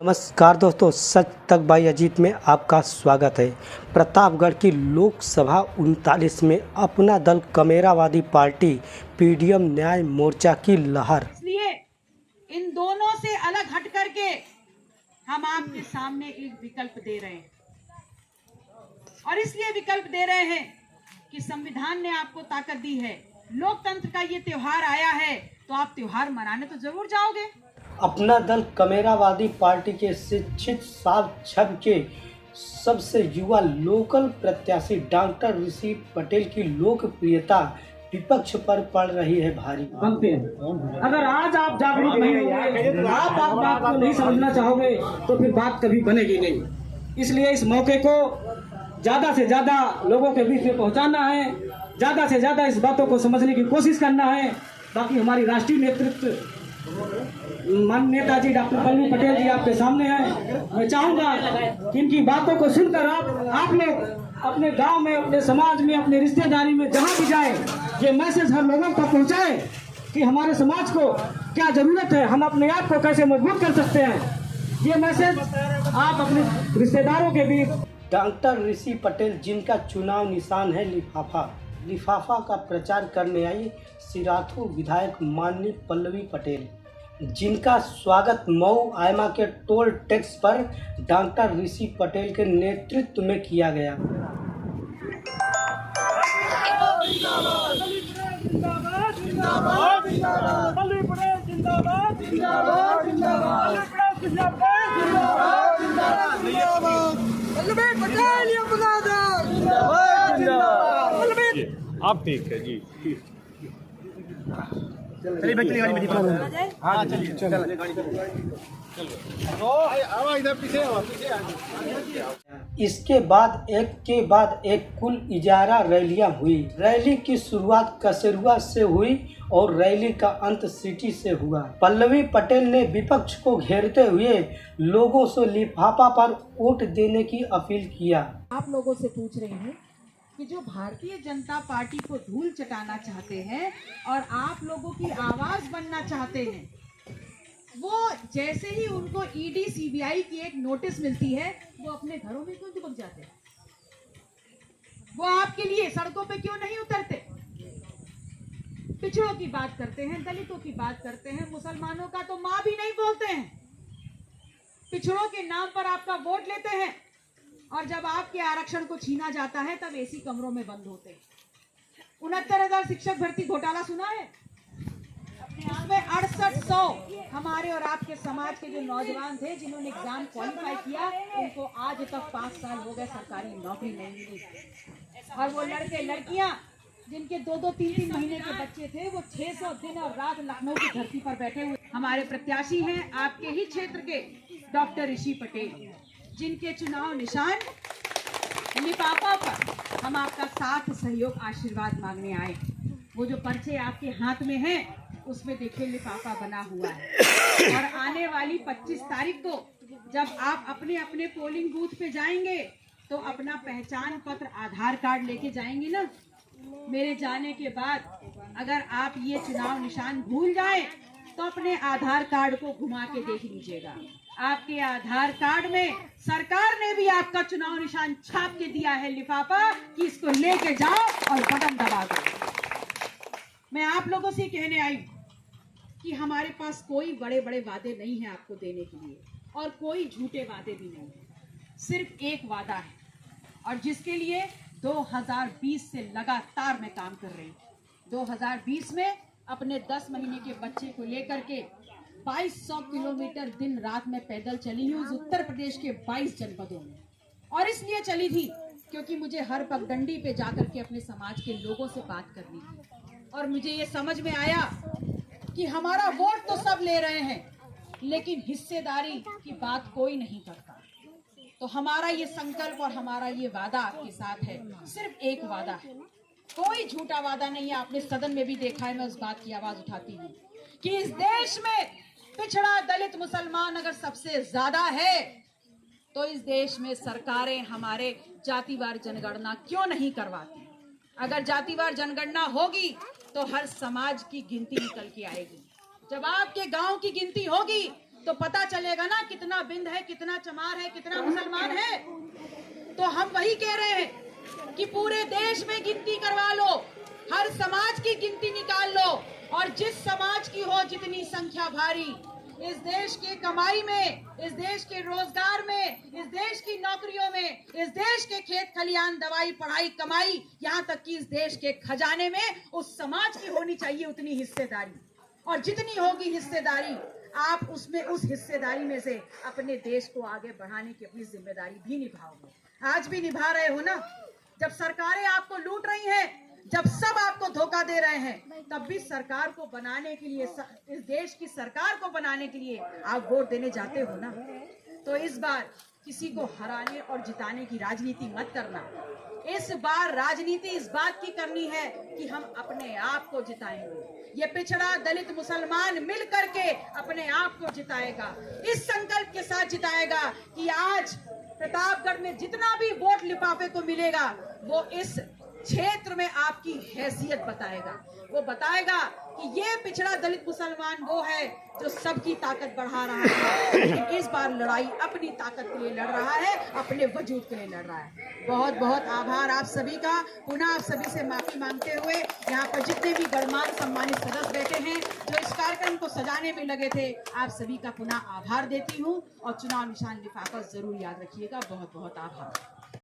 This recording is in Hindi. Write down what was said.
नमस्कार दोस्तों, सच तक बाई अजीत में आपका स्वागत है। प्रतापगढ़ की लोकसभा 39 में अपना दल कमेरावादी पार्टी पीडीएम न्याय मोर्चा की लहर। इसलिए इन दोनों से अलग हट करके हम आपके सामने एक विकल्प दे रहे हैं, और इसलिए विकल्प दे रहे हैं कि संविधान ने आपको ताकत दी है, लोकतंत्र का ये त्योहार आया है, तो आप त्योहार मनाने तो जरूर जाओगे। अपना दल कमेरावादी पार्टी के शिक्षित साक्षर के सबसे युवा लोकल प्रत्याशी डॉक्टर ऋषि पटेल की लोकप्रियता विपक्ष पर पड़ रही है भारी। बनते हैं। अगर आज आप जागरूक नहीं होंगे, आप बात को नहीं समझना चाहोगे, तो फिर बात कभी बनेगी नहीं। इसलिए इस मौके को ज्यादा से ज्यादा लोगों के बीच में पहुंचाना है, ज्यादा से ज्यादा इस बातों को समझने की कोशिश करना है। बाकी हमारी राष्ट्रीय नेतृत्व माननीय नेताजी डॉक्टर पल्लवी पटेल जी आपके सामने हैं। मैं चाहूंगा कि इनकी बातों को सुनकर आप लोग अपने गांव में, अपने समाज में, अपने रिश्तेदारी में जहां भी जाए, ये मैसेज हर लोगों तक पहुंचाए कि हमारे समाज को क्या जरूरत है, हम अपने आप को कैसे मजबूत कर सकते हैं। ये मैसेज आप अपने रिश्तेदारों के बीच। डॉक्टर ऋषि पटेल, जिनका चुनाव निशान है लिफाफा का प्रचार करने आई सिराथू विधायक माननीय पल्लवी पटेल, जिनका स्वागत मऊ आयमा के टोल टैक्स पर डॉक्टर ऋषि पटेल के नेतृत्व में किया गया। आप ठीक है जी। चलिए बैठने वाली मेरी हाँ चलिए चलो इसके बाद एक के बाद एक कुल इजारा रैलियां हुई। रैली की शुरुआत कसेरुआ से हुई और रैली का अंत सिटी से हुआ। पल्लवी पटेल ने विपक्ष को घेरते हुए लोगों से लिफाफा पर वोट देने की अपील किया। आप लोगों से पूछ रही हूँ कि जो भारतीय जनता पार्टी को धूल चटाना चाहते हैं और आप लोगों की आवाज बनना चाहते हैं, वो जैसे ही उनको ईडी सीबीआई की एक नोटिस मिलती है, वो अपने घरों में क्यों दुबक जाते हैं? वो आपके लिए सड़कों पे क्यों नहीं उतरते? पिछड़ों की बात करते हैं, दलितों की बात करते हैं, मुसलमानों का तो माँ भी नहीं बोलते हैं। पिछड़ों के नाम पर आपका वोट लेते हैं, और जब आपके आरक्षण को छीना जाता है तब एसी कमरों में बंद होते हैं। 69,000 शिक्षक भर्ती घोटाला सुना है? उसमें 6800 हमारे और आपके समाज के जो नौजवान थे, जिन्होंने एग्जाम क्वालिफाई किया, उनको आज तक 5 साल हो गए, सरकारी नौकरी नहीं मिली। और वो लड़के लड़कियां जिनके 2-2, 3-3 महीने के बच्चे थे, वो 600 दिन और रात लखनऊ की धरती पर बैठे हुए। हमारे प्रत्याशी हैं आपके ही क्षेत्र के डॉक्टर ऋषि पटेल, जिनके चुनाव निशान लिफाफा पर हम आपका साथ सहयोग आशीर्वाद मांगने आए। वो जो पर्चे आपके हाथ में हैं, उसमें देखिए लिफाफा बना हुआ है। और आने वाली 25 तारीख को जब आप अपने अपने पोलिंग बूथ पे जाएंगे, तो अपना पहचान पत्र, आधार कार्ड लेके जाएंगे ना। मेरे जाने के बाद अगर आप ये चुनाव निशान भूल जाए, तो अपने आधार कार्ड को घुमा के देख लीजिएगा। आपके आधार कार्ड में सरकार ने भी आपका चुनाव निशान छाप के दिया है लिफाफा, कि इसको लेके जाओ और बटन दबा दो। मैं आप लोगों से कहने आई कि हमारे पास कोई बड़े बड़े वादे नहीं है आपको देने के लिए, और कोई झूठे वादे भी नहीं है। सिर्फ एक वादा है, और जिसके लिए 2020 से लगातार मैं काम कर रही हूँ। 2020 में अपने 10 महीने के बच्चे को लेकर के 2200 किलोमीटर दिन रात में पैदल चली हूँ उत्तर प्रदेश के 22 जनपदों में। और इसलिए चली थी क्योंकि मुझे हर पगडंडी पे जाकर के अपने समाज के लोगों से बात करनी थी। और मुझे ये समझ में आया कि हमारा वोट तो सब ले रहे हैं, लेकिन हिस्सेदारी की बात कोई नहीं करता। तो हमारा ये संकल्प और हमारा ये वादा आपके साथ है। सिर्फ एक वादा है, कोई झूठा वादा नहीं है। आपने सदन में भी देखा है, मैं उस बात की आवाज उठाती हूँ कि इस देश में पिछड़ा, दलित, मुसलमान अगर सबसे ज्यादा है, तो इस देश में सरकारें हमारे जातिवार जनगणना क्यों नहीं करवाती? अगर जातिवार जनगणना होगी तो हर समाज की गिनती निकल के आएगी। जब आपके गांव की गिनती होगी तो पता चलेगा ना कितना बिंद है, कितना चमार है, कितना मुसलमान है। तो हम वही कह रहे हैं कि पूरे देश में गिनती करवा लो, हर समाज की गिनती निकाल लो, और जिस समाज की हो जितनी संख्या भारी, इस देश के कमाई में, इस देश के रोजगार में, इस देश की नौकरियों में, इस देश के खेत खलियान, दवाई, पढ़ाई, कमाई, यहाँ तक कि इस देश के खजाने में उस समाज की होनी चाहिए उतनी हिस्सेदारी। और जितनी होगी हिस्सेदारी, आप उसमें, उस हिस्सेदारी में से अपने देश को आगे बढ़ाने की अपनी जिम्मेदारी भी निभाओगे। आज भी निभा रहे हो ना। जब सरकारें आपको लूट रही हैं, जब सब आपको धोखा दे रहे हैं, तब भी सरकार को बनाने के लिए, इस देश की सरकार को बनाने के लिए आप वोट देने जाते हो ना। तो इस बार किसी को हराने और जिताने की राजनीति मत करना। इस बार राजनीति इस बात की करनी है कि हम अपने आप को जिताएंगे। ये पिछड़ा, दलित, मुसलमान मिल करके अपने आप को जिताएगा। इस संकल्प के साथ जिताएगा कि आज प्रतापगढ़ में जितना भी वोट लिफाफे को मिलेगा, वो इस क्षेत्र में आपकी हैसियत बताएगा। वो बताएगा कि ये पिछड़ा, दलित, मुसलमान वो है जो सबकी ताकत बढ़ा रहा है, लेकिन इस बार लड़ाई अपनी ताकत के लिए लड़ रहा है, अपने वजूद के लिए लड़ रहा है। बहुत बहुत आभार आप सभी का। पुनः आप सभी से माफी मांगते हुए, यहाँ पर जितने भी गणमान्य सम्मानित सदस्य बैठे हैं जो इस कार्यक्रम को सजाने में लगे थे, आप सभी का पुनः आभार देती हूँ। और चुनाव निशान लिफाफा जरूर याद रखिएगा। बहुत बहुत आभार।